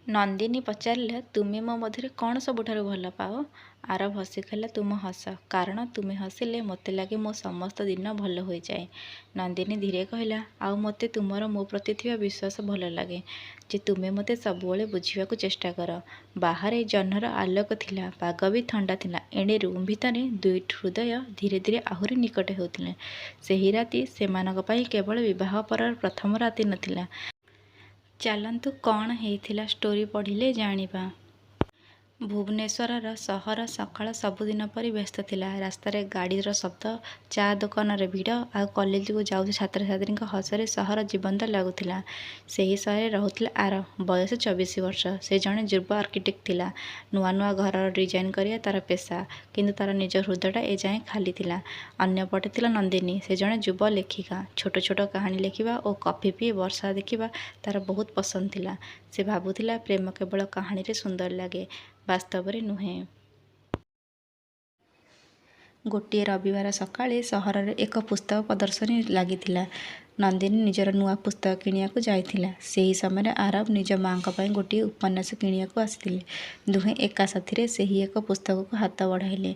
ନନ୍ଦିନୀ ପଚାରିଲା, ତୁମେ ମୋ ମଧ୍ୟରେ କ'ଣ ସବୁଠାରୁ ଭଲ ପାଅ? ଆରବ ହସି କହିଲା, ତୁମ ହସ। କାରଣ ତୁମେ ହସିଲେ ମୋତେ ଲାଗେ ମୋ ସମସ୍ତ ଦିନ ଭଲ ହୋଇଯାଏ। ନନ୍ଦିନୀ ଧୀରେ କହିଲା, ଆଉ ମୋତେ ତୁମର ମୋ ପ୍ରତି ଥିବା ବିଶ୍ୱାସ ଭଲ ଲାଗେ ଯେ ତୁମେ ମୋତେ ସବୁବେଳେ ବୁଝିବାକୁ ଚେଷ୍ଟା କର। ବାହାରେ ଜହ୍ନର ଆଲୋକ ଥିଲା, ପାଗ ବି ଥଣ୍ଡା ଥିଲା। ଏଣେ ରୁମ୍ ଭିତରେ ଦୁଇଟି ହୃଦୟ ଧୀରେ ଧୀରେ ଆହୁରି ନିକଟ ହେଉଥିଲେ। ସେହି ରାତି ସେମାନଙ୍କ ପାଇଁ କେବଳ ବିବାହ ପରର ପ୍ରଥମ ରାତି ନଥିଲା। ଚାଲନ୍ତୁ କ'ଣ ହେଇଥିଲା ଷ୍ଟୋରି ପଢ଼ିଲେ ଜାଣିବା। ଭୁବନେଶ୍ୱରର ସହର ସକାଳ ସବୁଦିନ ପରି ବ୍ୟସ୍ତ ଥିଲା। ରାସ୍ତାରେ ଗାଡ଼ିର ଶବ୍ଦ, ଚା ଦୋକାନରେ ଭିଡ଼, ଆଉ କଲେଜକୁ ଯାଉଥିବା ଛାତ୍ରଛାତ୍ରୀଙ୍କ ହସରେ ସହର ଜୀବନ୍ତ ଲାଗୁଥିଲା। ସେହି ସହରରେ ରହୁଥିଲା ଆରବ। ବୟସ 24 ବର୍ଷ। ସେ ଜଣେ ଯୁବ ଆର୍କିଟେକ୍ଟ ଥିଲା। ନୂଆ ନୂଆ ଘରର ଡିଜାଇନ୍ କରିବା ତା'ର ପେଶା। କିନ୍ତୁ ତା'ର ନିଜ ହୃଦୟଟା ଏଯାଏଁ ଖାଲି ଥିଲା। ଅନ୍ୟପଟେ ଥିଲା ନନ୍ଦିନୀ। ସେ ଜଣେ ଯୁବ ଲେଖିକା। ଛୋଟ ଛୋଟ କାହାଣୀ ଲେଖିବା ଓ କଫି ପିଇ ବର୍ଷା ଦେଖିବା ତା'ର ବହୁତ ପସନ୍ଦ ଥିଲା। ସେ ଭାବୁଥିଲା, ପ୍ରେମ କେବଳ କାହାଣୀରେ ସୁନ୍ଦର ଲାଗେ, ବାସ୍ତବରେ ନୁହେଁ। ଗୋଟିଏ ରବିବାର ସକାଳେ ସହରରେ ଏକ ପୁସ୍ତକ ପ୍ରଦର୍ଶନୀ ଲାଗିଥିଲା। ନନ୍ଦିନୀ ନିଜର ନୂଆ ପୁସ୍ତକ କିଣିବାକୁ ଯାଇଥିଲା। ସେହି ସମୟରେ ଆରବ ନିଜ ମା'ଙ୍କ ପାଇଁ ଗୋଟିଏ ଉପନ୍ୟାସ କିଣିବାକୁ ଆସିଥିଲେ। ଦୁହେଁ ଏକା ସାଥିରେ ସେହି ଏକ ପୁସ୍ତକକୁ ହାତ ବଢ଼ାଇଲେ।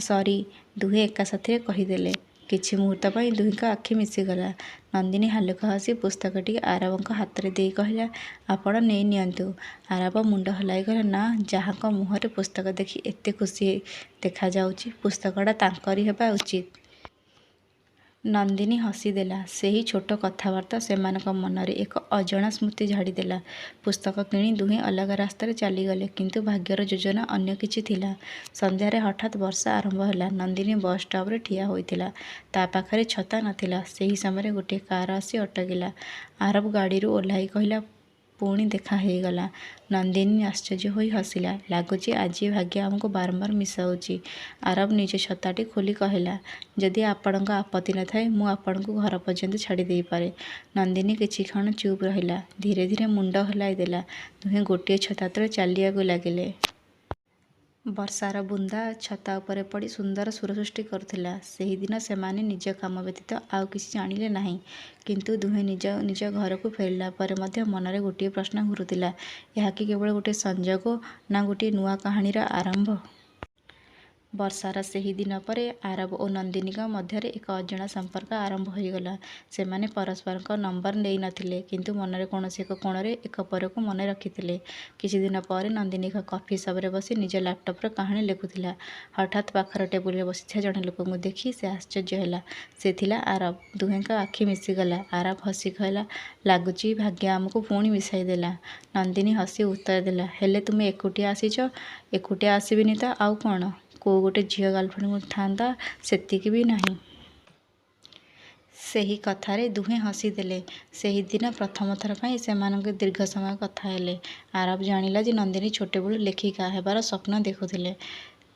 ସରି, ଦୁହେଁ ଏକା ସାଥିରେ କହିଦେଲେ। କିଛି ମୁହୂର୍ତ୍ତ ପାଇଁ ଦୁହିଁଙ୍କ ଆଖି ମିଶିଗଲା। ନନ୍ଦିନୀ ହାଲୁକା ହସି ପୁସ୍ତକଟି ଆରବଙ୍କ ହାତରେ ଦେଇ କହିଲା, ଆପଣ ନେଇ ନିଅନ୍ତୁ। ଆରବ ମୁଣ୍ଡ ହଲାଇ କହିଲା, ନା, ଯାହାଙ୍କ ମୁହଁରେ ପୁସ୍ତକ ଦେଖି ଏତେ ଖୁସି ଦେଖାଯାଉଛି, ପୁସ୍ତକଟା ତାଙ୍କରି ହେବା ଉଚିତ। ନନ୍ଦିନୀ ହସିଦେଲା। ସେହି ଛୋଟ କଥାବାର୍ତ୍ତା ସେମାନଙ୍କ ମନରେ ଏକ ଅଜଣା ସ୍ମୃତି ଝାଡ଼ିଦେଲା। ପୁସ୍ତକ କିଣି ଦୁହେଁ ଅଲଗା ରାସ୍ତାରେ ଚାଲିଗଲେ। କିନ୍ତୁ ଭାଗ୍ୟର ଯୋଜନା ଅନ୍ୟ କିଛି ଥିଲା। ସନ୍ଧ୍ୟାରେ ହଠାତ୍ ବର୍ଷା ଆରମ୍ଭ ହେଲା। ନନ୍ଦିନୀ ବସ୍ ଷ୍ଟପରେ ଠିଆ ହୋଇଥିଲା। ତା' ପାଖରେ ଛତା ନଥିଲା। ସେହି ସମୟରେ ଗୋଟିଏ କାର ଆସି ଅଟକିଲା। ଆରବ ଗାଡ଼ିରୁ ଓହ୍ଲାଇ କହିଲା, ପୁଣି ଦେଖା ହେଇଗଲା। ନନ୍ଦିନୀ ଆଶ୍ଚର୍ଯ୍ୟ ହୋଇ ହସିଲା। ଲାଗୁଛି ଆଜି ଭାଗ୍ୟ ଆମକୁ ବାରମ୍ବାର ମିଶାଉଛି। ଆରବ ନିଜ ଛତାଟି ଖୋଲି କହିଲା, ଯଦି ଆପଣଙ୍କ ଆପତ୍ତି ନଥାଏ ମୁଁ ଆପଣଙ୍କୁ ଘର ପର୍ଯ୍ୟନ୍ତ ଛାଡ଼ି ଦେଇପାରେ। ନନ୍ଦିନୀ କିଛିକ୍ଷଣ ଚୁପ୍ ରହିଲା। ଧୀରେ ଧୀରେ ମୁଣ୍ଡ ହଲାଇ ଦେଲା। ଦୁହେଁ ଗୋଟିଏ ଛତା ତଳେ ଚାଲିବାକୁ ଲାଗିଲେ। ବର୍ଷାର ବୁନ୍ଦା ଛତା ଉପରେ ପଡ଼ି ସୁନ୍ଦର ସୁର ସୃଷ୍ଟି କରୁଥିଲା। ସେହିଦିନ ସେମାନେ ନିଜ କାମ ବ୍ୟତୀତ ଆଉ କିଛି ଜାଣିଲେ ନାହିଁ। କିନ୍ତୁ ଦୁହେଁ ନିଜ ନିଜ ଘରକୁ ଫେରିଲା ପରେ ମଧ୍ୟ ମନରେ ଗୋଟିଏ ପ୍ରଶ୍ନ ଘୁରୁଥିଲା, ଏହା କି କେବଳ ଗୋଟିଏ ସଂଯୋଗ, ନା ଗୋଟିଏ ନୂଆ କାହାଣୀର ଆରମ୍ଭ? ବର୍ଷାର ସେହି ଦିନ ପରେ ଆରବ ଓ ନନ୍ଦିନୀଙ୍କ ମଧ୍ୟରେ ଏକ ଅଜଣା ସମ୍ପର୍କ ଆରମ୍ଭ ହୋଇଗଲା। ସେମାନେ ପରସ୍ପରଙ୍କ ନମ୍ବର ନେଇ ନଥିଲେ, କିନ୍ତୁ ମନର କୌଣସି ଏକ କୋଣରେ ଏକ ଅପରକୁ ମନେ ରଖିଥିଲେ। କିଛିଦିନ ପରେ ନନ୍ଦିନୀ ଏକ କଫି ସପରେ ବସି ନିଜ ଲାପଟପରେ କାହାଣୀ ଲେଖୁଥିଲା। ହଠାତ୍ ପାଖର ଟେବୁଲରେ ବସିଥିବା ଜଣେ ଲୋକଙ୍କୁ ଦେଖି ସେ ଆଶ୍ଚର୍ଯ୍ୟ ହେଲା। ସେ ଥିଲା ଆରବ। ଦୁହେଁଙ୍କ ଆଖି ମିଶିଗଲା। ଆରବ ହସି କହିଲା, ଲାଗୁଛି ଭାଗ୍ୟ ଆମକୁ ପୁଣି ମିଶାଇ ଦେଲା। ନନ୍ଦିନୀ ହସି ଉତ୍ତର ଦେଲା, ହେଲେ ତୁମେ ଏକୁଟିଆ ଆସିଛ? ଏକୁଟିଆ ଆସିବିନି ତ ଆଉ କ'ଣ? କୋଉ ଗୋଟେ ଝିଅ ଗାର୍ଲଫ୍ରେଣ୍ଡ ଥାନ୍ତା, ସେତିକି ବି ନାହିଁ। ସେହି କଥାରେ ଦୁହେଁ ହସିଦେଲେ। ସେହିଦିନ ପ୍ରଥମ ଥର ପାଇଁ ସେମାନଙ୍କ ଦୀର୍ଘ ସମୟ କଥା ହେଲେ। ଆରବ ଜାଣିଲା ଯେ ନନ୍ଦିନୀ ଛୋଟବେଳୁ ଲେଖିକା ହେବାର ସ୍ୱପ୍ନ ଦେଖୁଥିଲେ।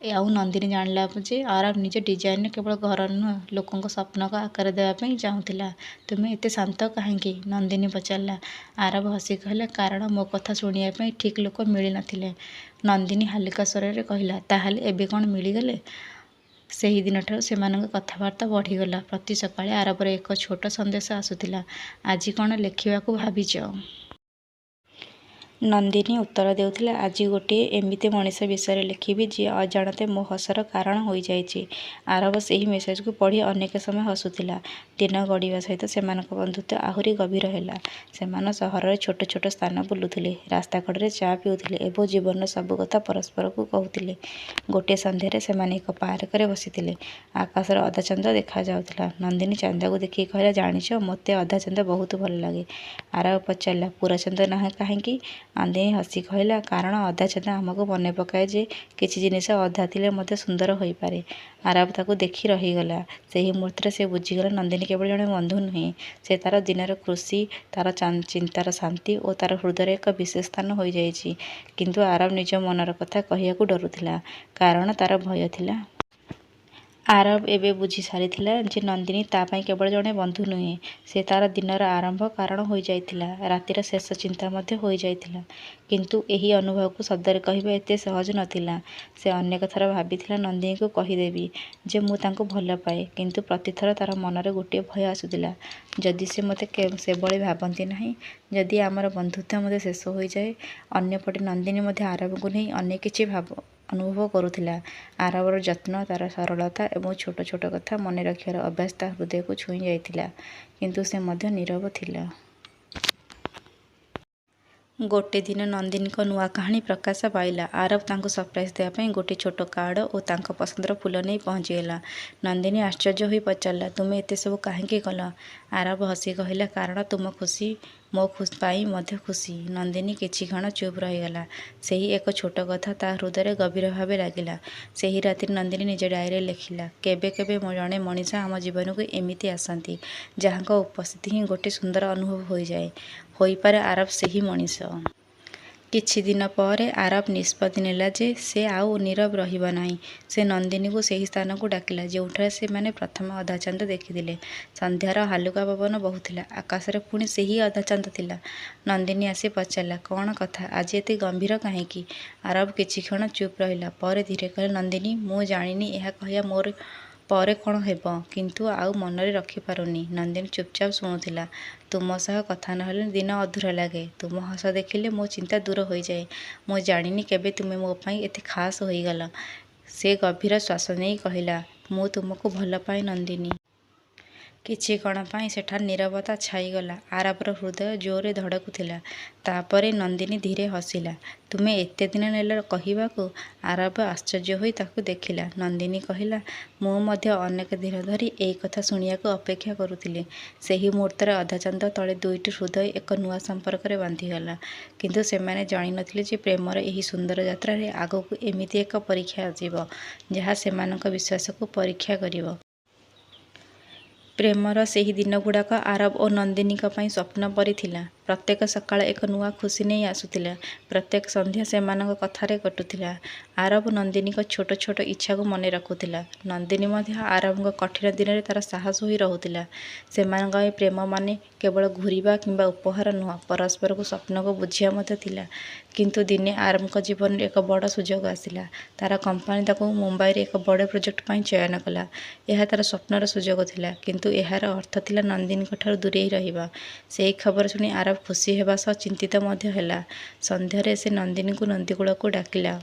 ଆଉ ନନ୍ଦିନୀ ଜାଣିଲା ଯେ ଆରବ ନିଜ ଡିଜାଇନରେ କେବଳ ଘର ନୁହେଁ, ଲୋକଙ୍କ ସ୍ୱପ୍ନକୁ ଆକାର ଦେବା ପାଇଁ ଚାହୁଁଥିଲା। ତୁମେ ଏତେ ଶାନ୍ତ କାହିଁକି? ନନ୍ଦିନୀ ପଚାରିଲା। ଆରବ ହସି କହିଲା, କାରଣ ମୋ କଥା ଶୁଣିବା ପାଇଁ ଠିକ୍ ଲୋକ ମିଳିନଥିଲେ। ନନ୍ଦିନୀ ହାଲୁକା ସ୍ୱରରେ କହିଲା, ତାହେଲେ ଏବେ କ'ଣ ମିଳିଗଲେ? ସେହିଦିନଠାରୁ ସେମାନଙ୍କ କଥାବାର୍ତ୍ତା ବଢ଼ିଗଲା। ପ୍ରତି ସକାଳେ ଆରବର ଏକ ଛୋଟ ସନ୍ଦେଶ ଆସୁଥିଲା, ଆଜି କ'ଣ ଲେଖିବାକୁ ଭାବିଛ? ନନ୍ଦିନୀ ଉତ୍ତର ଦେଉଥିଲା, ଆଜି ଗୋଟିଏ ଏମିତି ମଣିଷ ବିଷୟରେ ଲେଖିବି ଯିଏ ଅଜାଣତେ ମୋ ହସର କାରଣ ହୋଇଯାଇଛି। ଆରବ ସେହି ମେସେଜକୁ ପଢ଼ି ଅନେକ ସମୟ ହସୁଥିଲା। ଦିନ ଗଡ଼ିବା ସହିତ ସେମାନଙ୍କ ବନ୍ଧୁତ୍ୱ ଆହୁରି ଗଭୀର ହେଲା। ସେମାନେ ସହରର ଛୋଟ ଛୋଟ ସ୍ଥାନ ବୁଲୁଥିଲେ, ରାସ୍ତା କଡ଼ରେ ଚା ପିଉଥିଲେ ଏବଂ ଜୀବନର ସବୁ କଥା ପରସ୍ପରକୁ କହୁଥିଲେ। ଗୋଟିଏ ସନ୍ଧ୍ୟାରେ ସେମାନେ ଏକ ପାର୍କରେ ବସିଥିଲେ। ଆକାଶର ଅଧା ଚାନ୍ଦ ଦେଖାଯାଉଥିଲା। ନନ୍ଦିନୀ ଚାନ୍ଦକୁ ଦେଖି କହିଲା, ଜାଣିଛ, ମୋତେ ଅଧା ଚାନ୍ଦ ବହୁତ ଭଲ ଲାଗେ। ଆରବ ପଚାରିଲା, ପୂରା ଚାନ୍ଦ ନାହିଁ କାହିଁକି? ନନ୍ଦିନୀ ହସି କହିଲା, କାରଣ ଅଧା ଚାନ୍ଦ ଆମକୁ ମନେ ପକାଏ ଯେ କିଛି ଜିନିଷ ଅଧା ଥିଲେ ମଧ୍ୟ ସୁନ୍ଦର ହୋଇପାରେ। ଆରବ ତାକୁ ଦେଖି ରହିଗଲା। ସେହି ମୁହୂର୍ତ୍ତରେ ସେ ବୁଝିଗଲା, ନନ୍ଦିନୀ କେବଳ ଜଣେ ବନ୍ଧୁ ନୁହେଁ, ସେ ତା'ର ଦିନର ଖୁସି, ତା'ର ଚିନ୍ତାର ଶାନ୍ତି ଓ ତା'ର ହୃଦୟରେ ଏକ ବିଶେଷ ସ୍ଥାନ ହୋଇଯାଇଛି। କିନ୍ତୁ ଆରବ ନିଜ ମନର କଥା କହିବାକୁ ଡରୁଥିଲା। କାରଣ ତା'ର ଭୟ ଥିଲା ଆରବ ଏବେ ବୁଝି ସାରିଥିଲା ଯେ ନନ୍ଦିନୀ ତା ପାଇଁ କେବଳ ଜଣେ ବନ୍ଧୁ ନୁହେଁ, ସେ ତାର ଦିନର ଆରମ୍ଭ କାରଣ ହୋଇଯାଇଥିଲା, ରାତିର ଶେଷ ଚିନ୍ତା ମଧ୍ୟ ହୋଇଯାଇଥିଲା। କିନ୍ତୁ ଏହି ଅନୁଭବକୁ ଶବ୍ଦରେ କହିବା ଏତେ ସହଜ ନଥିଲା। ସେ ଅନେକ ଥର ଭାବିଥିଲା ନନ୍ଦିନୀକୁ କହିଦେବି ଯେ ମୁଁ ତାଙ୍କୁ ଭଲ ପାଏ, କିନ୍ତୁ ପ୍ରତିଥର ତାର ମନରେ ଗୋଟିଏ ଭୟ ଆସୁଥିଲା, ଯଦି ସେ ମୋତେ ସେଭଳି ଭାବନ୍ତି ନାହିଁ, ଯଦି ଆମର ବନ୍ଧୁତ୍ୱ ମଧ୍ୟ ଶେଷ ହୋଇଯାଏ। ଅନ୍ୟପଟେ ନନ୍ଦିନୀ ମଧ୍ୟ ଆରବକୁ ନେଇ ଅନେକ କିଛି ଅନୁଭବ କରୁଥିଲା। ଆରବର ଯତ୍ନ, ତାର ସରଳତା ଏବଂ ଛୋଟ ଛୋଟ କଥା ମନେ ରଖିବାର ଅଭ୍ୟାସ ତା ହୃଦୟକୁ ଛୁଇଁ ଯାଇଥିଲା, କିନ୍ତୁ ସେ ମଧ୍ୟ ନୀରବ ଥିଲା। ଗୋଟେ ଦିନ ନନ୍ଦିନୀଙ୍କ ନୂଆ କାହାଣୀ ପ୍ରକାଶ ପାଇଲା। ଆରବ ତାଙ୍କୁ ସରପ୍ରାଇଜ୍ ଦେବା ପାଇଁ ଗୋଟିଏ ଛୋଟ କାର୍ଡ଼ ଓ ତାଙ୍କ ପସନ୍ଦର ଫୁଲ ନେଇ ପହଞ୍ଚିଗଲା। ନନ୍ଦିନୀ ଆଶ୍ଚର୍ଯ୍ୟ ହୋଇ ପଚାରିଲା, ତୁମେ ଏତେ ସବୁ କାହିଁକି କଲ? ଆରବ ହସି କହିଲା, କାରଣ ତୁମ ଖୁସି ମୋ ପାଇଁ ମଧ୍ୟ ଖୁସି। ନନ୍ଦିନୀ କିଛି କ୍ଷଣ ଚୁପ୍ ରହିଗଲା। ସେହି ଏକ ଛୋଟ କଥା ତା ହୃଦୟରେ ଗଭୀର ଭାବେ ଲାଗିଲା। ସେହି ରାତିରେ ନନ୍ଦିନୀ ନିଜ ଡାଏରୀରେ ଲେଖିଲା, କେବେ କେବେ ଜଣେ ମଣିଷ ଆମ ଜୀବନକୁ ଏମିତି ଆସନ୍ତି, ଯାହାଙ୍କ ଉପସ୍ଥିତି ହିଁ ଗୋଟିଏ ସୁନ୍ଦର ଅନୁଭବ ହୋଇପାରେ ଆରବ ସେହି ମଣିଷ। କିଛି ଦିନ ପରେ ଆରବ ନିଷ୍ପତ୍ତି ନେଲା ଯେ ସେ ଆଉ ନୀରବ ରହିବ ନାହିଁ। ସେ ନନ୍ଦିନୀକୁ ସେହି ସ୍ଥାନକୁ ଡାକିଲା ଯେଉଁଠାରେ ସେମାନେ ପ୍ରଥମେ ଅଧାଚାନ୍ଦ ଦେଖିଥିଲେ। ସନ୍ଧ୍ୟାର ହାଲୁକା ପବନ ବହୁଥିଲା, ଆକାଶରେ ପୁଣି ସେହି ଅଧାଚାନ୍ଦ ଥିଲା। ନନ୍ଦିନୀ ଆସି ପଚାରିଲା, କ'ଣ କଥା, ଆଜି ଏତେ ଗମ୍ଭୀର କାହିଁକି? ଆରବ କିଛି କ୍ଷଣ ଚୁପ୍ ରହିଲା, ପରେ ଧୀରେ କହିଲା, ନନ୍ଦିନୀ, ମୁଁ ଜାଣିନି ଏହା କହିବା ମୋର ପରେ କ'ଣ ହେବ, କିନ୍ତୁ ଆଉ ମନରେ ରଖିପାରୁନି। ନନ୍ଦିନୀ ଚୁପଚାପ ଶୁଣୁଥିଲା। ତୁମ ସହ କଥା ନହେଲେ ଦିନ ଅଧୁରା ଲାଗେ, ତୁମ ହସ ଦେଖିଲେ ମୋ ଚିନ୍ତା ଦୂର ହୋଇଯାଏ। ମୁଁ ଜାଣିନି କେବେ ତୁମେ ମୋ ପାଇଁ ଏତେ ଖାସ୍ ହୋଇଗଲ। ସେ ଗଭୀର ଶ୍ୱାସ ନେଇ କହିଲା, ମୁଁ ତୁମକୁ ଭଲ ପାଏ ନନ୍ଦିନୀ। କିଛି କ୍ଷଣ ପାଇଁ ସେଠାରେ ନୀରବତା ଛାଇଗଲା। ଆରବର ହୃଦୟ ଜୋରରେ ଧଡ଼କୁଥିଲା। ତାପରେ ନନ୍ଦିନୀ ଧୀରେ ହସିଲା। ତୁମେ ଏତେ ଦିନ ନେଲ କହିବାକୁ? ଆରବ ଆଶ୍ଚର୍ଯ୍ୟ ହୋଇ ତାକୁ ଦେଖିଲା। ନନ୍ଦିନୀ କହିଲା, ମୁଁ ମଧ୍ୟ ଅନେକ ଦିନ ଧରି ଏଇ କଥା ଶୁଣିବାକୁ ଅପେକ୍ଷା କରୁଥିଲି। ସେହି ମୁହୂର୍ତ୍ତରେ ଅଧାଚାନ୍ଦ ତଳେ ଦୁଇଟି ହୃଦୟ ଏକ ନୂଆ ସମ୍ପର୍କରେ ବାନ୍ଧିଗଲା। କିନ୍ତୁ ସେମାନେ ଜାଣିନଥିଲେ ଯେ ପ୍ରେମର ଏହି ସୁନ୍ଦର ଯାତ୍ରାରେ ଆଗକୁ ଏମିତି ଏକ ପରୀକ୍ଷା ଆସିବ, ଯାହା ସେମାନଙ୍କ ବିଶ୍ୱାସକୁ ପରୀକ୍ଷା କରିବ। ପ୍ରେମର ସେହି ଦିନଗୁଡ଼ାକ ଆରବ ଓ ନନ୍ଦିନୀଙ୍କ ପାଇଁ ସ୍ୱପ୍ନ ପରି ଥିଲା। ପ୍ରତ୍ୟେକ ସକାଳ ଏକ ନୂଆ ଖୁସି ନେଇ ଆସୁଥିଲା। ପ୍ରତ୍ୟେକ ସନ୍ଧ୍ୟା ସେମାନଙ୍କ କଥାରେ କଟୁଥିଲା। ଆରବ ନନ୍ଦିନୀଙ୍କ ଛୋଟ ଛୋଟ ଇଚ୍ଛାକୁ ମନେ ରଖୁଥିଲା। ନନ୍ଦିନୀ ମଧ୍ୟ ଆରବଙ୍କ କଠିନ ଦିନରେ ତାର ସାହସ ହୋଇ ରହୁଥିଲା। ସେମାନଙ୍କ ପାଇଁ ପ୍ରେମ ମାନେ କେବଳ ଘୂରିବା କିମ୍ବା ଉପହାର ନୁହେଁ, ପରସ୍ପରକୁ ସ୍ୱପ୍ନକୁ ବୁଝିବା ମଧ୍ୟ ଥିଲା। କିନ୍ତୁ ଦିନେ ଆରବଙ୍କ ଜୀବନରେ ଏକ ବଡ଼ ସୁଯୋଗ ଆସିଲା। ତାର କମ୍ପାନୀ ତାକୁ ମୁମ୍ବାଇରେ ଏକ ବଡ଼ ପ୍ରୋଜେକ୍ଟ ପାଇଁ ଚୟନ କଲା। ଏହା ତାର ସ୍ୱପ୍ନର ସୁଯୋଗ ଥିଲା, କିନ୍ତୁ ଏହାର ଅର୍ଥ ଥିଲା ନନ୍ଦିନୀଙ୍କଠାରୁ ଦୂରେଇ ରହିବା। ସେହି ଖବର ଶୁଣି ଆରବ ଖୁସି ହେବା ସହ ଚିନ୍ତିତ ମଧ୍ୟ ହେଲା। ସନ୍ଧ୍ୟାରେ ସେ ନନ୍ଦିନୀକୁ ନଦୀକୂଳକୁ ଡାକିଲା।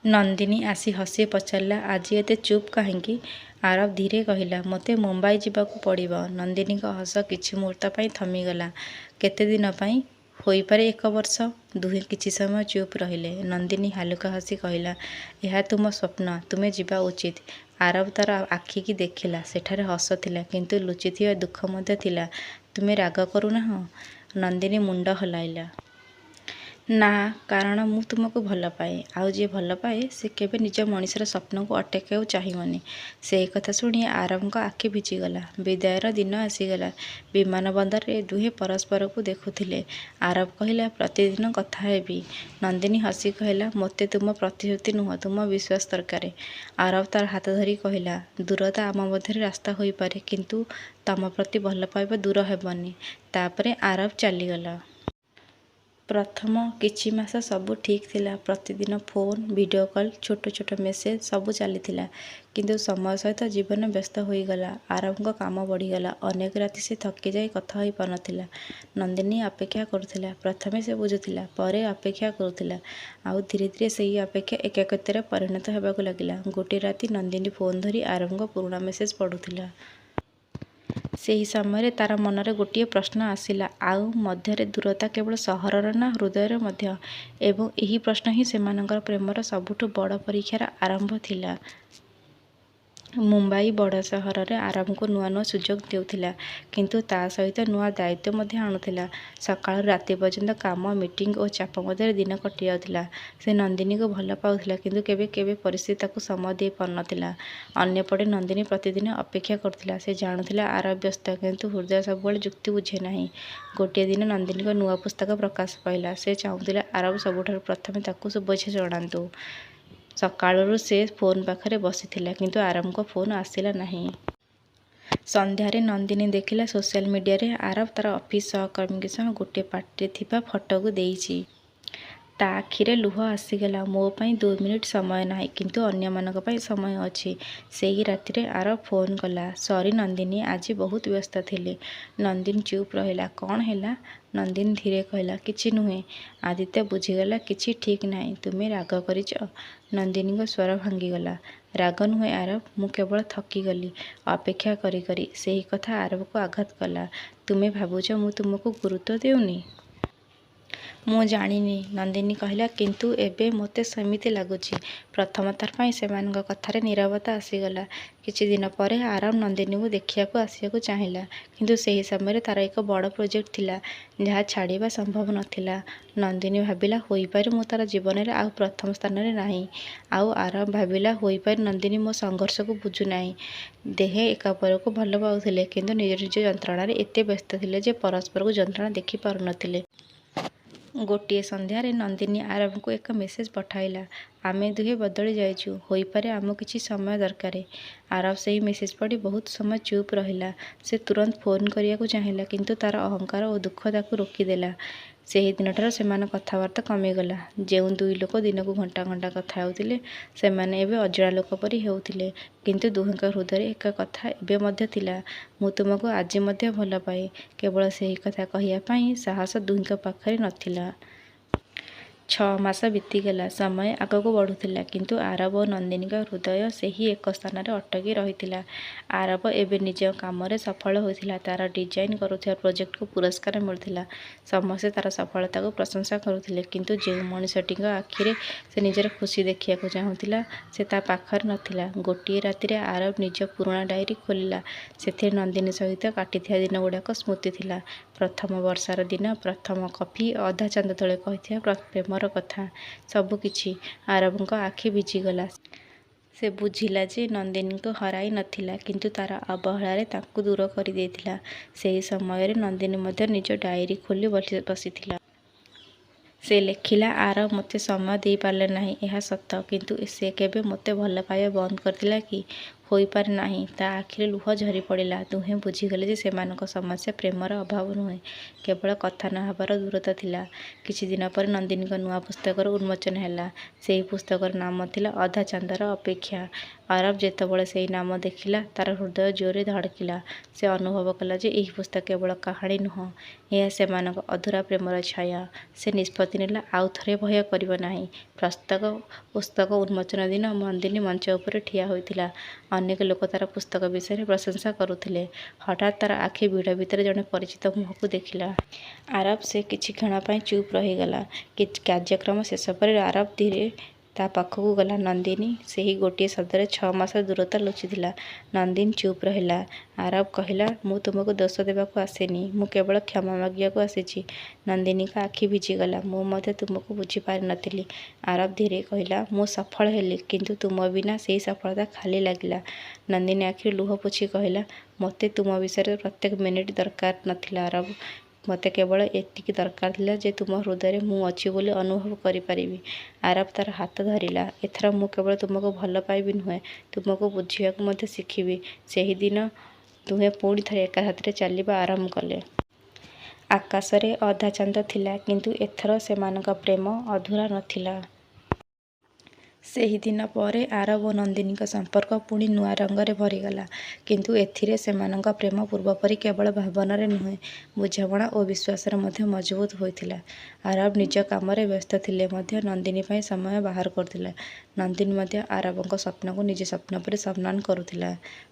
ନନ୍ଦିନୀ ଆସି ହସି ପଚାରିଲା, ଆଜି ଏତେ ଚୁପ୍ କାହିଁକି? ଆରବ ଧୀରେ କହିଲା, ମୋତେ ମୁମ୍ବାଇ ଯିବାକୁ ପଡ଼ିବ। ନନ୍ଦିନୀଙ୍କ ହସ କିଛି ମୁହୂର୍ତ୍ତ ପାଇଁ ଥମିଗଲା। କେତେ ଦିନ ପାଇଁ? ହୋଇପାରେ 1 ବର୍ଷ। ଦୁହେଁ କିଛି ସମୟ ଚୁପ୍ ରହିଲେ। ନନ୍ଦିନୀ ହାଲୁକା ହସି କହିଲା, ଏହା ତୁମ ସ୍ୱପ୍ନ, ତୁମେ ଯିବା ଉଚିତ। ଆରବ ତାର ଆଖିକି ଦେଖିଲା। ସେଠାରେ ହସ ଥିଲା, କିନ୍ତୁ ଲୁଚିଥିବା ଦୁଃଖ ମଧ୍ୟ ଥିଲା। ତୁମେ ରାଗ କରୁନାହଁ? ନନ୍ଦିନୀ ମୁଣ୍ଡ ହଲାଇଲା। ନା, କାରଣ ମୁଁ ତୁମକୁ ଭଲ ପାଏ। ଆଉ ଯିଏ ଭଲ ପାଏ, ସେ କେବେ ନିଜ ମଣିଷର ସ୍ୱପ୍ନକୁ ଅଟକାଇବାକୁ ଚାହିଁବନି। ସେହି କଥା ଶୁଣି ଆରବଙ୍କ ଆଖି ଭିଜିଗଲା। ବିଦାୟର ଦିନ ଆସିଗଲା। ବିମାନ ବନ୍ଦରରେ ଦୁହେଁ ପରସ୍ପରକୁ ଦେଖୁଥିଲେ। ଆରବ କହିଲା, ପ୍ରତିଦିନ କଥା ହେବି। ନନ୍ଦିନୀ ହସି କହିଲା, ମୋତେ ତୁମ ପ୍ରତିଶ୍ରୁତି ନୁହେଁ, ତୁମ ବିଶ୍ୱାସ ଦରକାର। ଆରବ ତାର ହାତ ଧରି କହିଲା, ଦୂରତା ଆମ ମଧ୍ୟରେ ରାସ୍ତା ହୋଇପାରେ, କିନ୍ତୁ ତମ ପ୍ରତି ଭଲ ପାଇବା ଦୂର ହେବନି। ତାପରେ ଆରବ ଚାଲିଗଲା। ପ୍ରଥମ କିଛି ମାସ ସବୁ ଠିକ୍ ଥିଲା। ପ୍ରତିଦିନ ଫୋନ୍, ଭିଡ଼ିଓ କଲ୍, ଛୋଟ ଛୋଟ ମେସେଜ ସବୁ ଚାଲିଥିଲା। କିନ୍ତୁ ସମୟ ସହିତ ଜୀବନ ବ୍ୟସ୍ତ ହୋଇଗଲା। ଆରବଙ୍କ କାମ ବଢ଼ିଗଲା। ଅନେକ ରାତି ସେ ଥକିଯାଇ କଥା ହୋଇପାରୁନଥିଲା। ନନ୍ଦିନୀ ଅପେକ୍ଷା କରୁଥିଲା। ପ୍ରଥମେ ସେ ବୁଝୁଥିଲା, ପରେ ଅପେକ୍ଷା କରୁଥିଲା। ଆଉ ଧୀରେ ଧୀରେ ସେହି ଅପେକ୍ଷା ଏକାକିତ୍ୱରେ ପରିଣତ ହେବାକୁ ଲାଗିଲା। ଗୋଟିଏ ରାତି ନନ୍ଦିନୀ ଫୋନ୍ ଧରି ଆରବଙ୍କ ପୁରୁଣା ମେସେଜ ପଢ଼ୁଥିଲା। ସେହି ସମୟରେ ତାର ମନରେ ଗୋଟିଏ ପ୍ରଶ୍ନ ଆସିଲା, ଆଉ ମଧ୍ୟରେ ଦୂରତା କେବଳ ସହରର ନା ହୃଦୟର ମଧ୍ୟ? ଏବଂ ଏହି ପ୍ରଶ୍ନ ହିଁ ସେମାନଙ୍କର ପ୍ରେମର ସବୁଠୁ ବଡ଼ ପରୀକ୍ଷାର ଆରମ୍ଭ ଥିଲା। ମୁମ୍ବାଇ ବଡ଼ ସହରରେ ଆରବଙ୍କୁ ନୂଆ ନୂଆ ସୁଯୋଗ ଦେଉଥିଲା, କିନ୍ତୁ ତା ସହିତ ନୂଆ ଦାୟିତ୍ୱ ମଧ୍ୟ ଆଣୁଥିଲା। ସକାଳରୁ ରାତି ପର୍ଯ୍ୟନ୍ତ କାମ, ମିଟିଂ ଓ ଚାପ ମଧ୍ୟରେ ଦିନ କଟିଯାଉଥିଲା। ସେ ନନ୍ଦିନୀକୁ ଭଲ ପାଉଥିଲା, କିନ୍ତୁ କେବେ କେବେ ପରିସ୍ଥିତି ତାକୁ ସମୟ ଦେଇ ପାରୁନଥିଲା। ଅନ୍ୟପଟେ ନନ୍ଦିନୀ ପ୍ରତିଦିନ ଅପେକ୍ଷା କରୁଥିଲା। ସେ ଜାଣୁଥିଲା ଆରବ ବ୍ୟସ୍ତ, କିନ୍ତୁ ହୃଦୟ ସବୁବେଳେ ଯୁକ୍ତି ବୁଝେ ନାହିଁ। ଗୋଟିଏ ଦିନ ନନ୍ଦିନୀଙ୍କ ନୂଆ ପୁସ୍ତକ ପ୍ରକାଶ ପାଇଲା। ସେ ଚାହୁଁଥିଲା ଆରବ ସବୁଠାରୁ ପ୍ରଥମେ ତାକୁ ଶୁଭେଚ୍ଛା ଜଣାନ୍ତୁ। ସକାଳରୁ ସେ ଫୋନ୍ ପାଖରେ ବସିଥିଲା କିନ୍ତୁ ଆରବଙ୍କ ଫୋନ୍ ଆସିଲା ନାହିଁ। ସନ୍ଧ୍ୟାରେ ନନ୍ଦିନୀ ଦେଖିଲା ସୋସିଆଲ ମିଡ଼ିଆରେ ଆରବ ତା'ର ଅଫିସ୍ ସହକର୍ମୀଙ୍କ ସହ ଗୋଟିଏ ପାର୍ଟିରେ ଥିବା ଫଟୋକୁ ଦେଇଛି। ତା ଆଖିରେ ଲୁହ ଆସିଗଲା। ମୋ ପାଇଁ 2 ମିନିଟ୍ ସମୟ ନାହିଁ, କିନ୍ତୁ ଅନ୍ୟମାନଙ୍କ ପାଇଁ ସମୟ ଅଛି। ସେହି ରାତିରେ ଆରବ ଫୋନ୍ କଲା। ସରି ନନ୍ଦିନୀ, ଆଜି ବହୁତ ବ୍ୟସ୍ତ ଥିଲି। ନନ୍ଦିନୀ ଚୁପ୍ ରହିଲା। କ'ଣ ହେଲା? ନନ୍ଦିନୀ ଧୀରେ କହିଲା, କିଛି ନୁହେଁ। ଆଦିତ୍ୟ ବୁଝିଗଲା କିଛି ଠିକ୍ ନାହିଁ। ତୁମେ ରାଗ କରିଛ? ନନ୍ଦିନୀଙ୍କ ସ୍ୱର ଭାଙ୍ଗିଗଲା। ରାଗ ନୁହେଁ ଆରବ, ମୁଁ କେବଳ ଥକିଗଲି ଅପେକ୍ଷା କରି କରି। ସେହି କଥା ଆରବକୁ ଆଘାତ କଲା। ତୁମେ ଭାବୁଛ ମୁଁ ତୁମକୁ ଗୁରୁତ୍ୱ ଦେଉନି? ମୁଁ ଜାଣିନି, ନନ୍ଦିନୀ କହିଲା, କିନ୍ତୁ ଏବେ ମୋତେ ସେମିତି ଲାଗୁଛି। ପ୍ରଥମ ଥର ପାଇଁ ସେମାନଙ୍କ କଥାରେ ନୀରବତା ଆସିଗଲା। କିଛି ଦିନ ପରେ ଆରବ ନନ୍ଦିନୀକୁ ଦେଖିବାକୁ ଆସିବାକୁ ଚାହିଁଲା, କିନ୍ତୁ ସେହି ସମୟରେ ତା'ର ଏକ ବଡ଼ ପ୍ରୋଜେକ୍ଟ ଥିଲା, ଯାହା ଛାଡ଼ିବା ସମ୍ଭବ ନଥିଲା। ନନ୍ଦିନୀ ଭାବିଲା ହୋଇପାରେ ମୁଁ ତା'ର ଜୀବନରେ ଆଉ ପ୍ରଥମ ସ୍ଥାନରେ ନାହିଁ। ଆଉ ଆରବ ଭାବିଲା ହୋଇପାରେ ନନ୍ଦିନୀ ମୋ ସଂଘର୍ଷକୁ ବୁଝୁନାହିଁ। ଦେହେ ଏକାପରକୁ ଭଲ ପାଉଥିଲେ, କିନ୍ତୁ ନିଜ ନିଜ ଯନ୍ତ୍ରଣାରେ ଏତେ ବ୍ୟସ୍ତ ଥିଲେ ଯେ ପରସ୍ପରକୁ ଯନ୍ତ୍ରଣା ଦେଖି ପାରୁନଥିଲେ। ଗୋଟିଏ ସନ୍ଧ୍ୟାରେ ନନ୍ଦିନୀ ଆରବଙ୍କୁ ଏକ ମେସେଜ୍ ପଠାଇଲା, ଆମେ ଦୁହେଁ ବଦଳି ଯାଇଛୁ। ହୋଇପାରେ ଆମକୁ କିଛି ସମୟ ଦରକାର। ଆରବ ସେହି ମେସେଜ୍ ପଢ଼ି ବହୁତ ସମୟ ଚୁପ୍ ରହିଲା। ସେ ତୁରନ୍ତ ଫୋନ୍ କରିବାକୁ ଚାହିଁଲା, କିନ୍ତୁ ତା'ର ଅହଙ୍କାର ଓ ଦୁଃଖ ତାକୁ ରୋକିଦେଲା। ସେହି ଦିନଠାରୁ ସେମାନଙ୍କ କଥାବାର୍ତ୍ତା କମିଗଲା। ଯେଉଁ ଦୁଇ ଲୋକ ଦିନକୁ ଘଣ୍ଟା ଘଣ୍ଟା କଥା ହେଉଥିଲେ, ସେମାନେ ଏବେ ଅଜଣା ଲୋକ ପରି ହେଉଥିଲେ। କିନ୍ତୁ ଦୁହିଁଙ୍କ ହୃଦୟରେ ଏକ କଥା ଏବେ ମଧ୍ୟ ଥିଲା, ମୁଁ ତୁମକୁ ଆଜି ମଧ୍ୟ ଭଲ ପାଏ। କେବଳ ସେହି କଥା କହିବା ପାଇଁ ସାହସ ଦୁହିଁଙ୍କ ପାଖରେ ନଥିଲା। 6 ମାସ ବିତିଗଲା। ସମୟ ଆଗକୁ ବଢ଼ୁଥିଲା, କିନ୍ତୁ ଆରବ ଓ ନନ୍ଦିନୀଙ୍କ ହୃଦୟ ସେହି ଏକ ସ୍ଥାନରେ ଅଟକି ରହିଥିଲା। ଆରବ ଏବେ ନିଜ କାମରେ ସଫଳ ହୋଇଥିଲା। ତା'ର ଡିଜାଇନ୍ କରୁଥିବା ପ୍ରୋଜେକ୍ଟକୁ ପୁରସ୍କାର ମିଳୁଥିଲା। ସମସ୍ତେ ତା'ର ସଫଳତାକୁ ପ୍ରଶଂସା କରୁଥିଲେ, କିନ୍ତୁ ଯେଉଁ ମଣିଷଟିଙ୍କ ଆଖିରେ ସେ ନିଜର ଖୁସି ଦେଖିବାକୁ ଚାହୁଁଥିଲା, ସେ ତା ପାଖରେ ନଥିଲା। ଗୋଟିଏ ରାତିରେ ଆରବ ନିଜ ପୁରୁଣା ଡାଏରୀ ଖୋଲିଲା। ସେଥିରେ ନନ୍ଦିନୀ ସହିତ କାଟିଥିବା ଦିନଗୁଡ଼ାକ ସ୍ମୃତି ଥିଲା। ପ୍ରଥମ ବର୍ଷାର ଦିନ, ପ୍ରଥମ କଫି, ଅଧା ଚାନ୍ଦ ତଳେ କହିଥିବା ପ୍ରେମର କଥା। ସବୁକିଛି। ଆରବଙ୍କ ଆଖି ଭିଜିଗଲା। ସେ ବୁଝିଲା ଯେ ନନ୍ଦିନୀକୁ ହରାଇ ନଥିଲା, କିନ୍ତୁ ତା'ର ଅବହେଳାରେ ତାଙ୍କୁ ଦୂର କରିଦେଇଥିଲା। ସେହି ସମୟରେ ନନ୍ଦିନୀ ମଧ୍ୟ ନିଜ ଡାଏରୀ ଖୋଲି ବସିଥିଲା। ସେ ଲେଖିଲା, ଆରବ ମୋତେ ସମୟ ଦେଇପାରିଲା ନାହିଁ, ଏହା ସତ, କିନ୍ତୁ ସେ କେବେ ମୋତେ ଭଲ ପାଇବା ବନ୍ଦ କରିଥିଲା କି? ହୋଇପାରେ ନାହିଁ। ତା ଆଖିରେ ଲୁହ ଝରିପଡ଼ିଲା। ଦୁହେଁ ବୁଝିଗଲେ ଯେ ସେମାନଙ୍କ ସମସ୍ୟା ପ୍ରେମର ଅଭାବ ନୁହେଁ, କେବଳ କଥା ନ ହେବାର ଦୂରତା ଥିଲା। କିଛି ଦିନ ପରେ ନନ୍ଦିନୀଙ୍କ ନୂଆ ପୁସ୍ତକର ଉନ୍ମୋଚନ ହେଲା। ସେହି ପୁସ୍ତକର ନାମ ଥିଲା ଅଧା ଚାନ୍ଦର ଅପେକ୍ଷା। ଆରବ ଯେତେବେଳେ ସେହି ନାମ ଦେଖିଲା, ତା'ର ହୃଦୟ ଜୋରରେ ଧଡ଼କିଲା। ସେ ଅନୁଭବ କଲା ଯେ ଏହି ପୁସ୍ତକ କେବଳ କାହାଣୀ ନୁହେଁ, ଏହା ସେମାନଙ୍କ ଅଧୁରା ପ୍ରେମର ଛାୟା। ସେ ନିଷ୍ପତ୍ତି ନେଲା ଆଉ ଥରେ ଭୟ କରିବ ନାହିଁ। ପୁସ୍ତକ ଉନ୍ମୋଚନ ଦିନ ନନ୍ଦିନୀ ମଞ୍ଚ ଉପରେ ଠିଆ ହୋଇଥିଲା। ଅନେକ ଲୋକ ତା'ର ପୁସ୍ତକ ବିଷୟରେ ପ୍ରଶଂସା କରୁଥିଲେ। ହଠାତ୍ ତା'ର ଆଖି ଭିଡ଼ ଭିତରେ ଜଣେ ପରିଚିତ ମୁହଁକୁ ଦେଖିଲା। ଆରବ ସେ କିଛି କ୍ଷଣ ପାଇଁ ଚୁପ୍ ରହିଗଲା। କାର୍ଯ୍ୟକ୍ରମ ଶେଷ ପରେ ଆରବ ଧୀରେ ତା ପାଖକୁ ଗଲା। ନନ୍ଦିନୀ? ସେହି ଗୋଟିଏ ଶବ୍ଦରେ 6 ମାସର ଦୂରତା ଲୁଚିଥିଲା। ନନ୍ଦିନୀ ଚୁପ୍ ରହିଲା। ଆରବ କହିଲା, ମୁଁ ତୁମକୁ ଦୋଷ ଦେବାକୁ ଆସିନି, ମୁଁ କେବଳ କ୍ଷମା ମାଗିବାକୁ ଆସିଛି। ନନ୍ଦିନୀଙ୍କ ଆଖି ଭିଜିଗଲା। ମୁଁ ମଧ୍ୟ ତୁମକୁ ବୁଝିପାରିନଥିଲି। ଆରବ ଧୀରେ କହିଲା, ମୁଁ ସଫଳ ହେଲି, କିନ୍ତୁ ତୁମ ବିନା ସେହି ସଫଳତା ଖାଲି ଲାଗିଲା। ନନ୍ଦିନୀ ଆଖିରୁ ଲୁହ ପୋଛି କହିଲା, ମୋତେ ତୁମ ବିଷୟରେ ପ୍ରତ୍ୟେକ ମିନିଟ୍ ଦରକାର ନଥିଲା ଆରବ। ମୋତେ କେବଳ ଏତିକି ଦରକାର ଥିଲା ଯେ ତୁମ ହୃଦୟରେ ମୁଁ ଅଛି ବୋଲି ଅନୁଭବ କରିପାରିବି। ଆରବ ତା'ର ହାତ ଧରିଲା। ଏଥର ମୁଁ କେବଳ ତୁମକୁ ଭଲ ପାଇବି ନୁହେଁ, ତୁମକୁ ବୁଝିବାକୁ ମଧ୍ୟ ଶିଖିବି। ସେହିଦିନ ଦୁହେଁ ପୁଣି ଥରେ ଏକା ସାଥିରେ ଚାଲିବା ଆରମ୍ଭ କଲେ। ଆକାଶରେ ଅଧା ଚାନ୍ଦ ଥିଲା, କିନ୍ତୁ ଏଥର ସେମାନଙ୍କ ପ୍ରେମ ଅଧୁରା ନଥିଲା। ସେହିଦିନ ପରେ ଆରବ ଓ ନନ୍ଦିନୀଙ୍କ ସମ୍ପର୍କ ପୁଣି ନୂଆ ରଙ୍ଗରେ ଭରିଗଲା। କିନ୍ତୁ ଏଥିରେ ସେମାନଙ୍କ ପ୍ରେମ ପୂର୍ବପରି କେବଳ ଭାବନାରେ ନୁହେଁ, ବୁଝାମଣା ଓ ବିଶ୍ୱାସରେ ମଧ୍ୟ ମଜବୁତ ହୋଇଥିଲା। ଆରବ ନିଜ କାମରେ ବ୍ୟସ୍ତ ଥିଲେ ମଧ୍ୟ ନନ୍ଦିନୀ ପାଇଁ ସମୟ ବାହାର କରୁଥିଲା। ନନ୍ଦିନୀ ମଧ୍ୟ ଆରବଙ୍କ ସ୍ୱପ୍ନକୁ ନିଜ ସ୍ୱପ୍ନ ପରି ସମ୍ମାନ କରୁଥିଲା।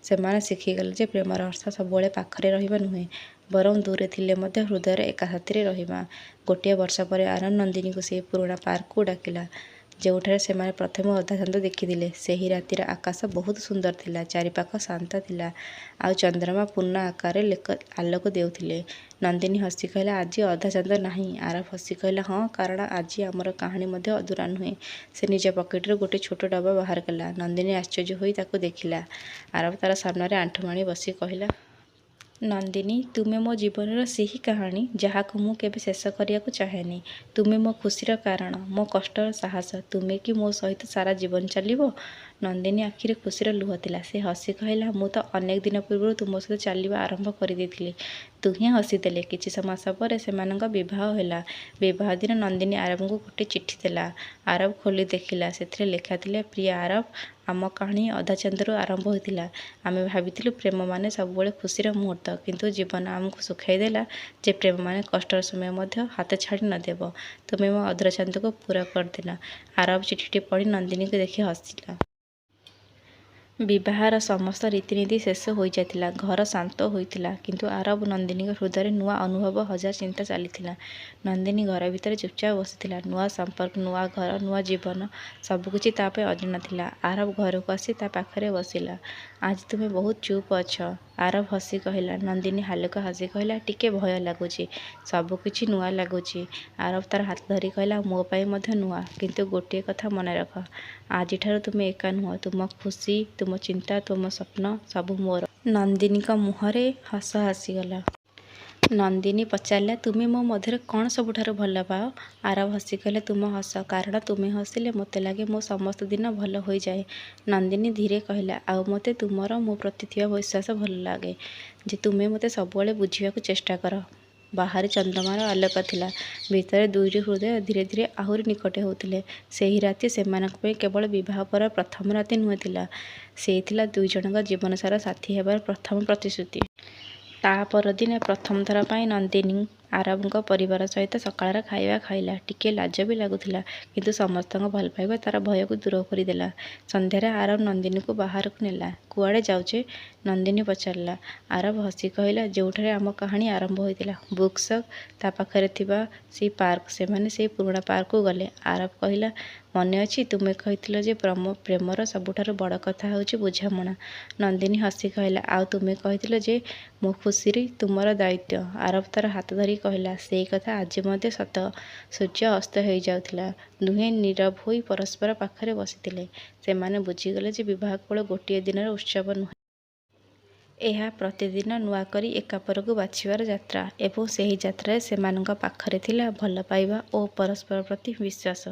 ସେମାନେ ଶିଖିଗଲେ ଯେ ପ୍ରେମର ଅର୍ଥ ସବୁବେଳେ ପାଖରେ ରହିବା ନୁହେଁ, ବରଂ ଦୂରେ ଥିଲେ ମଧ୍ୟ ହୃଦୟରେ ଏକା ସାଥିରେ ରହିବା। ଗୋଟିଏ ବର୍ଷ ପରେ ଆରବ ନନ୍ଦିନୀକୁ ସେହି ପୁରୁଣା ପାର୍କକୁ ଡାକିଲା, ଯେଉଁଠାରେ ସେମାନେ ପ୍ରଥମେ ଅଧା ଚାନ୍ଦ ଦେଖିଥିଲେ। ସେହି ରାତିର ଆକାଶ ବହୁତ ସୁନ୍ଦର ଥିଲା। ଚାରିପାଖ ଶାନ୍ତ ଥିଲା, ଆଉ ଚନ୍ଦ୍ରମା ପୂର୍ଣ୍ଣ ଆକାରରେ ଆଲୋକ ଦେଉଥିଲେ। ନନ୍ଦିନୀ ହସି କହିଲା, ଆଜି ଅଧା ଚାନ୍ଦ ନାହିଁ? ଆରବ ହସି କହିଲା, ହଁ, କାରଣ ଆଜି ଆମର କାହାଣୀ ମଧ୍ୟ ଅଧୁରା ନୁହେଁ। ସେ ନିଜ ପକେଟରୁ ଗୋଟିଏ ଛୋଟ ଡବା ବାହାର କଲା। ନନ୍ଦିନୀ ଆଶ୍ଚର୍ଯ୍ୟ ହୋଇ ତାକୁ ଦେଖିଲା। ଆରବ ତା'ର ସାମ୍ନାରେ ଆଣ୍ଠୁମାଡ଼ି ବସି କହିଲା, ନନ୍ଦିନୀ, ତୁମେ ମୋ ଜୀବନର ସେହି କାହାଣୀ ଯାହାକୁ ମୁଁ କେବେ ଶେଷ କରିବାକୁ ଚାହେଁନି। ତୁମେ ମୋ ଖୁସିର କାରଣ, ମୋ କଷ୍ଟର ସାହସ। ତୁମେ କି ମୋ ସହିତ ସାରା ଜୀବନ ଚାଲିବ? ନନ୍ଦିନୀ ଆଖିରେ ଖୁସିର ଲୁହ ଥିଲା। ସେ ହସି କହିଲା, ମୁଁ ତ ଅନେକ ଦିନ ପୂର୍ବରୁ ତୁମ ସହିତ ଚାଲିବା ଆରମ୍ଭ କରିଦେଇଥିଲି। ଦୁହେଁ ହସିଦେଲେ। କିଛି ମାସ ପରେ ସେମାନଙ୍କ ବିବାହ ହେଲା। ବିବାହ ଦିନ ନନ୍ଦିନୀ ଆରବଙ୍କୁ ଗୋଟିଏ ଚିଠି ଦେଲା। ଆରବ ଖୋଲି ଦେଖିଲା। ସେଥିରେ ଲେଖା ଥିଲା, ପ୍ରିୟ ଆରବ, ଆମ କାହାଣୀ ଅଧାଚାନ୍ଦାରୁ ଆରମ୍ଭ ହୋଇଥିଲା। ଆମେ ଭାବିଥିଲୁ ପ୍ରେମ ମାନେ ସବୁବେଳେ ଖୁସିର ମୁହୂର୍ତ୍ତ, କିନ୍ତୁ ଜୀବନ ଆମକୁ ଶିଖାଇ ଦେଲା ଯେ ପ୍ରେମ ମାନେ କଷ୍ଟର ସମୟ ମଧ୍ୟ ହାତ ଛାଡ଼ି ନଦେବ। ତୁମେ ମୋ ଅଧର ଚାନ୍ଦକୁ ପୁରା କରିଦେଲ। ଆରବ ଚିଠିଟି ପଢ଼ି ନନ୍ଦିନୀକୁ ଦେଖି ହସିଲା। ବିବାହର ସମସ୍ତ ରୀତିନୀତି ଶେଷ ହୋଇଯାଇଥିଲା। ଘର ଶାନ୍ତ ହୋଇଥିଲା। କିନ୍ତୁ ଆରବ ନନ୍ଦିନୀଙ୍କ ହୃଦୟରେ ନୂଆ ଅନୁଭବ, ହଜାର ଚିନ୍ତା ଚାଲିଥିଲା। ନନ୍ଦିନୀ ଘର ଭିତରେ ଚୁପଚାପ ବସିଥିଲା। ନୂଆ ସମ୍ପର୍କ, ନୂଆ ଘର, ନୂଆ ଜୀବନ, ସବୁକିଛି ତା ପାଇଁ ଅଜଣା ଥିଲା। ଆରବ ଘରକୁ ଆସି ତା ପାଖରେ ବସିଲା। ଆଜି ତୁମେ ବହୁତ ଚୁପ୍ ଅଛ। ଆରବ ହସି କହିଲା। ନନ୍ଦିନୀ ହାଲୁକା ହସି କହିଲା, ଟିକେ ଭୟ ଲାଗୁଛି। ସବୁକିଛି ନୂଆ ଲାଗୁଛି। ଆରବ ତାର ହାତ ଧରି କହିଲା, ମୋ ପାଇଁ ମଧ୍ୟ ନୂଆ। କିନ୍ତୁ ଗୋଟିଏ କଥା ମନେ ରଖ, ଆଜିଠାରୁ ତୁମେ ଏକା ନୁହଁ। ତୁମ ଖୁସି, ତୁମ ଚିନ୍ତା, ତୁମ ସ୍ୱପ୍ନ ସବୁ ମୋର। ନନ୍ଦିନୀଙ୍କ ମୁହଁରେ ହସ ଆସିଗଲା। ନନ୍ଦିନୀ ପଚାରିଲା, ତୁମେ ମୋ ମଧ୍ୟରେ କ'ଣ ସବୁଠାରୁ ଭଲ ପାଅ? ଆରବ ହସି କହିଲା, ତୁମ ହସ। କାରଣ ତୁମେ ହସିଲେ ମୋତେ ଲାଗେ ମୋ ସମସ୍ତ ଦିନ ଭଲ ହୋଇଯାଏ। ନନ୍ଦିନୀ ଧୀରେ କହିଲା, ଆଉ ମୋତେ ତୁମର ମୋ ପ୍ରତି ଥିବା ବିଶ୍ୱାସ ଭଲ ଲାଗେ, ଯେ ତୁମେ ମୋତେ ସବୁବେଳେ ବୁଝିବାକୁ ଚେଷ୍ଟା କର। ବାହାରେ ଚନ୍ଦ୍ରମାର ଆଲୋକ ଥିଲା। ଭିତରେ ଦୁଇଟି ହୃଦୟ ଧୀରେ ଧୀରେ ଆହୁରି ନିକଟ ହେଉଥିଲେ। ସେହି ରାତି ସେମାନଙ୍କ ପାଇଁ କେବଳ ବିବାହ ପରେ ପ୍ରଥମ ରାତି ନୁହେଁଥିଲା। ସେ ଥିଲା ଦୁଇଜଣଙ୍କ ଜୀବନସାରା ସାଥୀ ହେବାର ପ୍ରଥମ ପ୍ରତିଶ୍ରୁତି। ତା ପରଦିନ ପ୍ରଥମ ଥର ପାଇଁ ନନ୍ଦିନୀ ଆରବଙ୍କ ପରିବାର ସହିତ ସକାଳର ଖାଇବା ଖାଇଲା। ଟିକେ ଲାଜ ବି ଲାଗୁଥିଲା, କିନ୍ତୁ ସମସ୍ତଙ୍କ ଭଲ ପାଇବା ତାର ଭୟକୁ ଦୂର କରିଦେଲା। ସନ୍ଧ୍ୟାରେ ଆରବ ନନ୍ଦିନୀକୁ ବାହାରକୁ ନେଲା। କୁଆଡ଼େ ଯାଉଛେ? ନନ୍ଦିନୀ ପଚାରିଲା। ଆରବ ହସି କହିଲା, ଯେଉଁଠାରେ ଆମ କାହାଣୀ ଆରମ୍ଭ ହୋଇଥିଲା, ବୁକ୍ ଶପ୍, ତା ପାଖରେ ଥିବା ସେଇ ପାର୍କ। ସେମାନେ ସେଇ ପୁରୁଣା ପାର୍କକୁ ଗଲେ। ଆରବ କହିଲା, ମନେ ଅଛି ତୁମେ କହିଥିଲ ଯେ ପ୍ରେମର ସବୁଠାରୁ ବଡ଼ କଥା ହେଉଛି ବୁଝାମଣା? ନନ୍ଦିନୀ ହସି କହିଲା, ଆଉ ତୁମେ କହିଥିଲ ଯେ ମୋ ଖୁସିରେ ତୁମର ଦାୟିତ୍ୱ। ଆରବ ତାର ହାତ ଧରି କହିଲା, ସେଇ କଥା ଆଜି ମଧ୍ୟ ସତ। ସୂର୍ଯ୍ୟ ଅସ୍ତ ହୋଇଯାଉଥିଲା। ଦୁହେଁ ନୀରବ ହୋଇ ପରସ୍ପର ପାଖରେ ବସିଥିଲେ। ସେମାନେ ବୁଝିଗଲେ ଯେ ବିବାହ କେବଳ ଗୋଟିଏ ଦିନର ଉତ୍ସବ ନୁହେଁ। ଏହା ପ୍ରତିଦିନ ନୂଆ କରି ଏକାପରକୁ ବାଛିବାର ଯାତ୍ରା। ଏବଂ ସେହି ଯାତ୍ରାରେ ସେମାନଙ୍କ ପାଖରେ ଥିଲା ଭଲ ପାଇବା ଓ ପରସ୍ପର ପ୍ରତି ବିଶ୍ୱାସ।